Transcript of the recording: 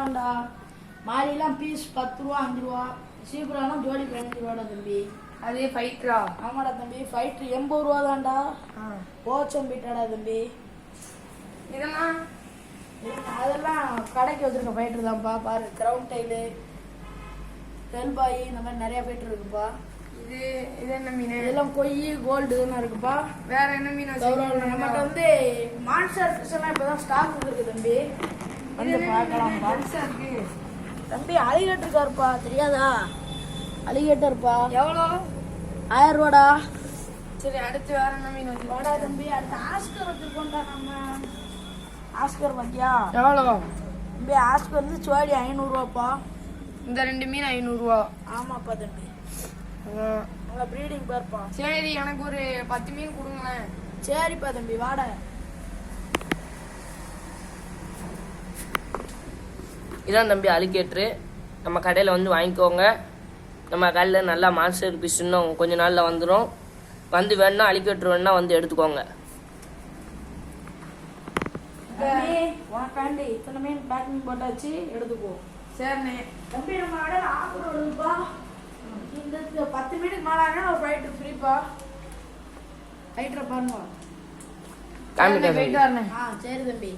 தான்டா. மாலிலாம் பீஸ் 10 ரூபா 5 ரூபா. சீப்ராலாம் ஜோடி 15 ரூபாடா தம்பி. அதே ஃபைட்டரா? ஆமாடா தம்பி. ஃபைட்டர் 80 ரூபா தான்டா. ஓச்சம் பீட்டாடா தம்பி. இதெல்லாம் அதெல்லாம் கடைக்கு வச்சிருக்க ஃபைட்டர் தான்ப்பா. பாரு கிரவுண்ட் டைலு தெல்பாய் இந்த மாதிரி நிறைய ஃபைட்டர் இருக்குப்பா. இது என்ன மீன்? இதெல்லாம் கொய்யி கோல்டுன்னு இருக்குப்பா. வேற என்ன மீன்? நம்மகிட்ட வந்து மான்ஸ்டர் ஃபிஷ் எல்லாம் இப்பதான் ஸ்டாக் இருக்கு தம்பி. வந்து பார்க்கலாம்ப்பா. தம்பி அலிகேட்டர் இருக்காருப்பா, தெரியாதா? அலிகேட்டர்ப்பா. எவ்வளோ? 1000 ரூபாடா. சரி, அடுத்து வேற என்ன மீன் வச்சு? வாடா தம்பி, அடுத்து ஆஸ்கர் வச்சிருக்கோம்டா நம்ம. ஆஸ்கர் பாத்தியா? எவ்வளோ தம்பி? ஆஸ்கர் வந்து சோடி 500 ரூபாப்பா. இந்த 2 மீன் 500 ரூபா. ஆமாப்பா தம்பி. உங்க ப்ரீடிங் பார்ப்பா. சரி, எனக்கு ஒரு 10 மீன் கொடுங்களேன். சரிப்பா தம்பி, வாட. இதான் தம்பி அலிகேட்ரு. நம்ம கடையில் வந்து வாங்கிக்கோங்க. நம்ம கடையில் நல்லா மான்ஸ்டர் பீஸ் இன்னும் கொஞ்ச நாளில் வந்துடும். வந்து வேணுன்னா அலிகேட்ரு வேணுன்னா வந்து எடுத்துக்கோங்க. தம்பி உனக்காண்டி இத்தனை மீன் பேக்கிங் போட்டாச்சு, எடுத்துக்கோ. சரிண்ணே. தம்பி நம்ம கடையில் ஆஃபர் வருதுப்பா. இந்த 10 மீனுக்கு மேலே ஒரு ஃபைட்டர் ஃப்ரீப்பா. ஃபைட்டரை பாருங்க. காமிட்டேன். போயிட்டு வரேன். சரி தம்பி.